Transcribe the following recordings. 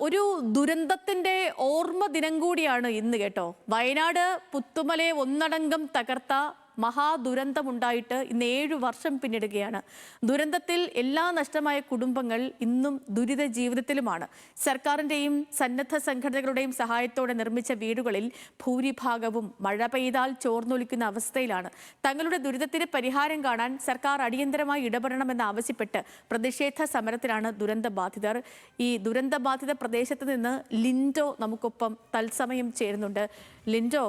ഒരു ദുരന്തത്തിന്റെ ഓർമ്മ ദിനം കൂടിയാണ് ഇന്ന് കേട്ടോ. വയനാട് പുത്തുമലയെ ഒന്നടങ്കം തകർത്ത മഹാദുരന്തമുണ്ടായിട്ട് ഇന്ന് 7 വർഷം പിന്നിടുകയാണ്. ദുരന്തത്തിൽ എല്ലാം നഷ്ടമായ കുടുംബങ്ങൾ ഇന്നും ദുരിത ജീവിതത്തിലുമാണ്. സർക്കാരിൻ്റെയും സന്നദ്ധ സംഘടനകളുടെയും സഹായത്തോടെ നിർമ്മിച്ച വീടുകളിൽ ഭൂരിഭാഗവും മഴ പെയ്താൽ ചോർന്നൊലിക്കുന്ന അവസ്ഥയിലാണ്. തങ്ങളുടെ ദുരിതത്തിന് പരിഹാരം കാണാൻ സർക്കാർ അടിയന്തരമായി ഇടപെടണമെന്നാവശ്യപ്പെട്ട് പ്രതിഷേധ സമരത്തിലാണ് ദുരന്തബാധിതർ. ഈ ദുരന്തബാധിത പ്രദേശത്ത് നിന്ന് ലിൻഡോ നമുക്കൊപ്പം തത്സമയം ചേരുന്നുണ്ട്. ലിൻഡോ,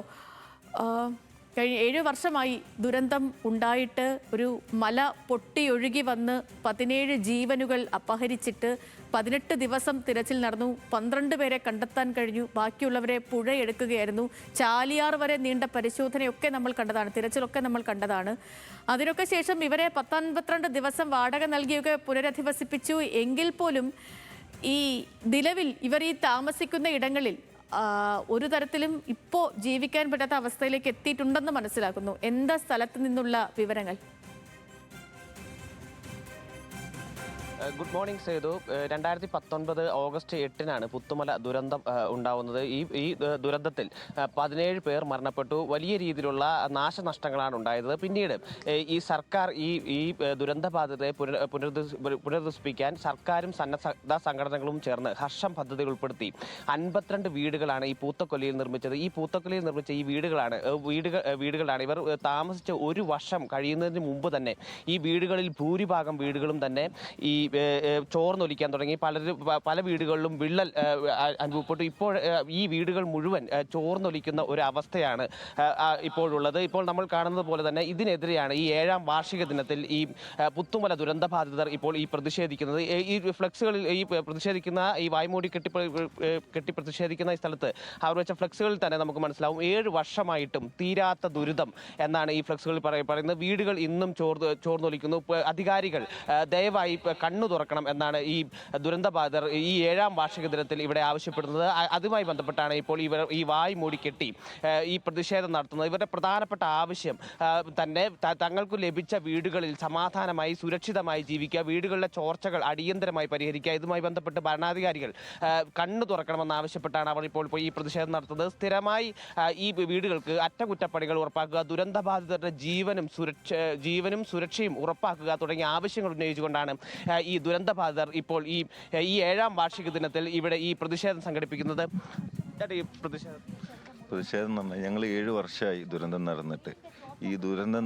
കഴിഞ്ഞ 7 വർഷമായി ദുരന്തം ഉണ്ടായിട്ട് ഒരു മല പൊട്ടിയൊഴുകി വന്ന് 17 ജീവനുകൾ അപഹരിച്ചിട്ട് 18 ദിവസം തിരച്ചിൽ നടന്നു. 12 പേരെ കണ്ടെത്താൻ കഴിഞ്ഞു. ബാക്കിയുള്ളവരെ പുഴയെടുക്കുകയായിരുന്നു. ചാലിയാർ വരെ നീണ്ട പരിശോധനയൊക്കെ നമ്മൾ കണ്ടതാണ്, തിരച്ചിലൊക്കെ നമ്മൾ കണ്ടതാണ്. അതിനൊക്കെ ശേഷം ഇവരെ 12 ദിവസം വാടക നൽകിയൊക്കെ പുനരധിവസിപ്പിച്ചു. എങ്കിൽ പോലും ഈ നിലവിൽ ഇവർ ഈ താമസിക്കുന്ന ഇടങ്ങളിൽ ഒരു തരത്തിലും ഇപ്പോൾ ജീവിക്കാൻ പറ്റാത്ത അവസ്ഥയിലേക്ക് എത്തിയിട്ടുണ്ടെന്ന് മനസ്സിലാക്കുന്നു. എന്താ സ്ഥലത്ത് നിന്നുള്ള വിവരങ്ങൾ? Good morning Sethu. 2019 ഓഗസ്റ്റ് 8-നാണ് പുത്തുമല ദുരന്തം ഉണ്ടാവുന്നത്. ഈ ദുരന്തത്തിൽ 17 പേർ മരണപ്പെട്ടു. വലിയ രീതിയിലുള്ള നാശനഷ്ടങ്ങളാണ് ഉണ്ടായത്. പിന്നീട് ഈ സർക്കാർ ഈ ദുരന്തബാധിതരെ പുനരധിവസിപ്പിക്കാൻ സർക്കാരും സന്നദ്ധ സംഘടനകളും ചേർന്ന് ഹർഷം പദ്ധതി ഉൾപ്പെടുത്തി 52 വീടുകളാണ് ഈ പൂത്തക്കൊല്ലിയിൽ നിർമ്മിച്ചത്. ഈ പൂത്തക്കൊല്ലിയിൽ നിർമ്മിച്ച ഈ വീടുകളാണ് ഇവർ താമസിച്ച 1 വർഷം കഴിയുന്നതിന് മുമ്പ് തന്നെ ഈ വീടുകളിൽ ഭൂരിഭാഗം വീടുകളും തന്നെ ഈ ചോർന്നൊലിക്കാൻ തുടങ്ങി. പല വീടുകളിലും വിള്ളൽ അനുഭവപ്പെട്ടു. ഇപ്പോൾ ഈ വീടുകൾ മുഴുവൻ ചോർന്നൊലിക്കുന്ന ഒരു അവസ്ഥയാണ് ഇപ്പോഴുള്ളത്. ഇപ്പോൾ നമ്മൾ കാണുന്നത് പോലെ തന്നെ ഇതിനെതിരെയാണ് ഈ 7ാം വാർഷിക ദിനത്തിൽ ഈ പുത്തുമല ദുരന്തബാധിതർ ഇപ്പോൾ ഈ പ്രതിഷേധിക്കുന്നത്. ഈ ഫ്ലെക്സുകളിൽ ഈ വായ്മൂടി കെട്ടി പ്രതിഷേധിക്കുന്ന ഈ സ്ഥലത്ത് അവർ വെച്ച ഫ്ലെക്സുകളിൽ തന്നെ നമുക്ക് മനസ്സിലാവും 7 വർഷമായിട്ടും തീരാത്ത ദുരിതം എന്നാണ് ഈ ഫ്ലെക്സുകളിൽ പറയുന്നത്. വീടുകൾ ഇന്നും ചോർന്നൊലിക്കുന്നു. അധികാരികൾ ദയവായി കണ്ണു തുറക്കണം എന്നാണ് ഈ ദുരന്തബാധിതർ ഈ 7ാം വാർഷിക ദിനത്തിൽ ഇവിടെ ആവശ്യപ്പെടുന്നത്. അതുമായി ബന്ധപ്പെട്ടാണ് ഇപ്പോൾ ഇവർ ഈ വായ് മൂടിക്കെട്ടി ഈ പ്രതിഷേധം നടത്തുന്നത്. ഇവരുടെ പ്രധാനപ്പെട്ട ആവശ്യം തന്നെ തങ്ങൾക്ക് ലഭിച്ച വീടുകളിൽ സമാധാനമായി സുരക്ഷിതമായി ജീവിക്കുക, വീടുകളിലെ ചോർച്ചകൾ അടിയന്തരമായി പരിഹരിക്കുക. ഇതുമായി ബന്ധപ്പെട്ട് ഭരണാധികാരികൾ കണ്ണു തുറക്കണമെന്ന് ആവശ്യപ്പെട്ടാണ് അവർ ഇപ്പോൾ ഈ പ്രതിഷേധം നടത്തുന്നത്. സ്ഥിരമായി ഈ വീടുകൾക്ക് അറ്റകുറ്റപ്പണികൾ ഉറപ്പാക്കുക, ദുരന്തബാധിതരുടെ ജീവനും സുരക്ഷയും ഉറപ്പാക്കുക തുടങ്ങിയ ആവശ്യങ്ങൾ ഉന്നയിച്ചുകൊണ്ടാണ് ഈ ദുരന്തബാധിതർ ഇപ്പോൾ ഈ 7ാം വാർഷിക ദിനത്തിൽ ഇവിടെ ഈ പ്രതിഷേധം സംഘടിപ്പിക്കുന്നത്. പ്രതിഷേധം എന്ന് പറഞ്ഞാൽ ഞങ്ങൾ 7 വർഷമായി ദുരന്തം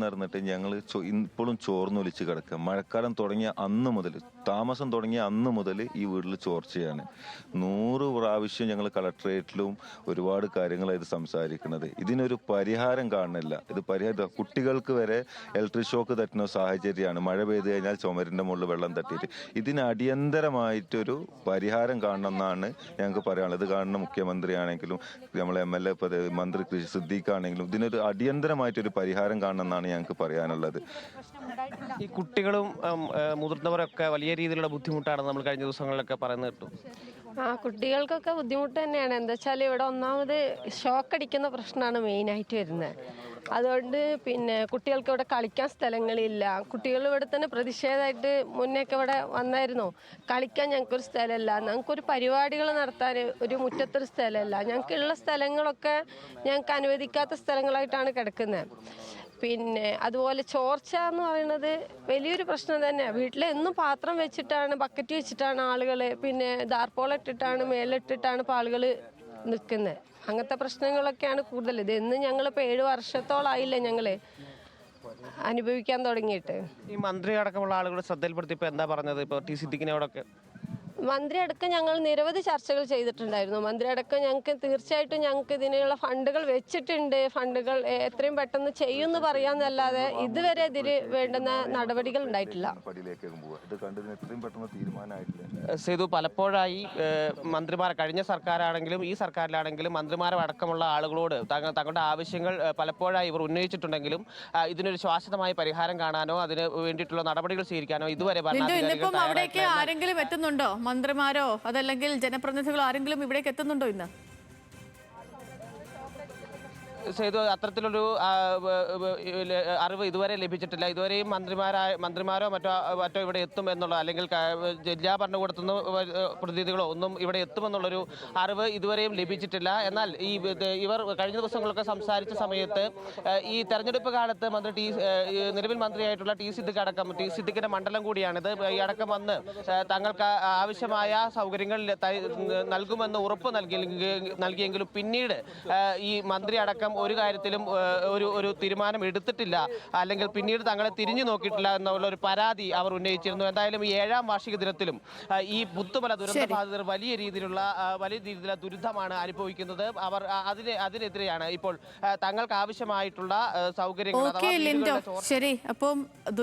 നടന്നിട്ട് ഞങ്ങൾ ഇപ്പോഴും ചോർന്നൊലിച്ച് കിടക്കുക. മഴക്കാലം തുടങ്ങിയ അന്ന് മുതൽ, താമസം തുടങ്ങിയ അന്ന് മുതൽ ഈ വീട്ടിൽ ചോർച്ചയാണ്. 100 പ്രാവശ്യം ഞങ്ങൾ കളക്ടറേറ്റിലും ഒരുപാട് കാര്യങ്ങളായിട്ട് സംസാരിക്കുന്നത്. ഇതിനൊരു പരിഹാരം കാണുന്നില്ല. കുട്ടികൾക്ക് വരെ ഇലക്ട്രിക് ഷോക്ക് തട്ടുന്ന സാഹചര്യമാണ്. മഴ പെയ്തു കഴിഞ്ഞാൽ ചുമരിൻ്റെ മുകളിൽ വെള്ളം തട്ടിയിട്ട് ഇതിന് അടിയന്തരമായിട്ടൊരു പരിഹാരം കാണണമെന്നാണ് ഞങ്ങൾക്ക് പറയാനുള്ളത്. ഇത് കാണുന്ന മുഖ്യമന്ത്രിയാണെങ്കിലും നമ്മളെ MLA മന്ത്രി സിദ്ദീഖാണെങ്കിലും ഇതിനൊരു അടിയന്തരമായിട്ടൊരു പരിഹാരം കാണണമെന്നാണ് ഞങ്ങൾക്ക് പറയാനുള്ളത്. ഈ കുട്ടികളും മുതിർന്നവരൊക്കെ വലിയ രീതിയിലുള്ള ബുദ്ധിമുട്ടാണ് നമ്മൾ കഴിഞ്ഞ ദിവസങ്ങളിലൊക്കെ പറയുന്നത് കേട്ടു. കുട്ടികൾക്കൊക്കെ ബുദ്ധിമുട്ട് തന്നെയാണ്. എന്താ വെച്ചാൽ ഇവിടെ ഒന്നാമത് ഷോക്ക് അടിക്കുന്ന പ്രശ്നമാണ് മെയിനായിട്ട് വരുന്നത്. അതുകൊണ്ട് കുട്ടികൾക്ക് ഇവിടെ കളിക്കാൻ സ്ഥലങ്ങളില്ല. കുട്ടികൾ ഇവിടെ തന്നെ പ്രതിഷേധമായിട്ട് മുന്നേക്കെ ഇവിടെ വന്നായിരുന്നു. കളിക്കാൻ ഞങ്ങൾക്കൊരു സ്ഥലമില്ല, ഞങ്ങൾക്കൊരു പരിപാടികൾ നടത്താൻ ഒരു മുറ്റത്തൊരു സ്ഥലമില്ല. ഞങ്ങൾക്കുള്ള സ്ഥലങ്ങളൊക്കെ ഞങ്ങൾക്ക് അനുവദിക്കാത്ത സ്ഥലങ്ങളായിട്ടാണ് കിടക്കുന്നത്. അതുപോലെ ചോർച്ച എന്ന് പറയുന്നത് വലിയൊരു പ്രശ്നം തന്നെയാണ്. വീട്ടിലെന്നും പാത്രം വെച്ചിട്ടാണ്, ബക്കറ്റ് വെച്ചിട്ടാണ് ആളുകൾ, ദാർപ്പോളിട്ടിട്ടാണ്, മേലിട്ടിട്ടാണ് ഇപ്പോൾ ആളുകൾ നിൽക്കുന്നത്. അങ്ങനത്തെ പ്രശ്നങ്ങളൊക്കെയാണ് കൂടുതൽ. ഇത് എന്ന് ഞങ്ങളിപ്പോൾ 7 വർഷത്തോളായില്ലേ ഞങ്ങൾ അനുഭവിക്കാൻ തുടങ്ങിയിട്ട്. ഈ മന്ത്രി അടക്കമുള്ള ആളുകൾ ശ്രദ്ധയിൽപ്പെടുത്തിയപ്പോൾ എന്താ പറഞ്ഞത്? ഇപ്പോൾ ടി സിദ്ദീഖിനോടൊക്കെ മന്ത്രി അടക്കം ഞങ്ങൾ നിരവധി ചർച്ചകൾ ചെയ്തിട്ടുണ്ടായിരുന്നു. മന്ത്രി അടക്കം തീർച്ചയായിട്ടും ഞങ്ങൾക്ക് ഇതിനുള്ള ഫണ്ടുകൾ വെച്ചിട്ടുണ്ട്. ഫണ്ടുകൾ എത്രയും പെട്ടെന്ന് ചെയ്യുമെന്ന് പറയാന്നല്ലാതെ ഇതുവരെ ഇതിന് വേണ്ടുന്ന നടപടികൾ ഉണ്ടായിട്ടില്ല. സേതു, പലപ്പോഴായി കഴിഞ്ഞ സർക്കാരാണെങ്കിലും ഈ സർക്കാരിലാണെങ്കിലും മന്ത്രിമാരടക്കമുള്ള ആളുകളോട് തങ്ങളുടെ ആവശ്യങ്ങൾ പലപ്പോഴായി ഇവർ ഉന്നയിച്ചിട്ടുണ്ടെങ്കിലും ഇതിനൊരു ശാശ്വതമായ പരിഹാരം കാണാനോ അതിന് വേണ്ടിയിട്ടുള്ള നടപടികൾ സ്വീകരിക്കാനോ ഇതുവരെ ആരെങ്കിലും എത്തുന്നുണ്ടോ? മന്ത്രിമാരോ അതല്ലെങ്കിൽ ജനപ്രതിനിധികളോ ആരെങ്കിലും ഇവിടേക്ക് എത്തുന്നുണ്ടോ? ഇന്ന് സേതു, അത്തരത്തിലൊരു അറിവ് ഇതുവരെ ലഭിച്ചിട്ടില്ല. ഇതുവരെയും മന്ത്രിമാരോ മറ്റോ ഇവിടെ എത്തും എന്നുള്ള, അല്ലെങ്കിൽ ജില്ലാ ഭരണകൂടത്തുനിന്ന് പ്രതിനിധികളോ ഒന്നും ഇവിടെ എത്തുമെന്നുള്ളൊരു അറിവ് ഇതുവരെയും ലഭിച്ചിട്ടില്ല. എന്നാൽ ഇവർ കഴിഞ്ഞ ദിവസങ്ങളൊക്കെ സംസാരിച്ച സമയത്ത് ഈ തെരഞ്ഞെടുപ്പ് കാലത്ത് നിലവിൽ മന്ത്രിയായിട്ടുള്ള ടി സിദ്ദിഖിന്റെ മണ്ഡലം കൂടിയാണിത്. ഈ അടക്കം വന്ന് തങ്ങൾക്ക് ആവശ്യമായ സൗകര്യങ്ങൾ നൽകുമെന്ന് ഉറപ്പ് നൽകിയെങ്കിലും പിന്നീട് ഈ മന്ത്രി അടക്കം ഒരു കാര്യത്തിലും ഒരു തീരുമാനം എടുത്തിട്ടില്ല, അല്ലെങ്കിൽ പിന്നീട് തങ്ങളെ തിരിഞ്ഞു നോക്കിയിട്ടില്ല എന്നുള്ള ഒരു പരാതി അവർ ഉന്നയിച്ചിരുന്നു. എന്തായാലും ഈ 7ാം വാർഷിക ദിനത്തിലും ഈ പുത്തുമല ദുരന്ത ബാധിതർ വലിയ രീതിയിലുള്ള ദുരിതമാണ് അനുഭവിക്കുന്നത്. അവർ അതിനെതിരെയാണ് ഇപ്പോൾ തങ്ങൾക്ക് ആവശ്യമായിട്ടുള്ള സൗകര്യങ്ങൾ ശരി. അപ്പം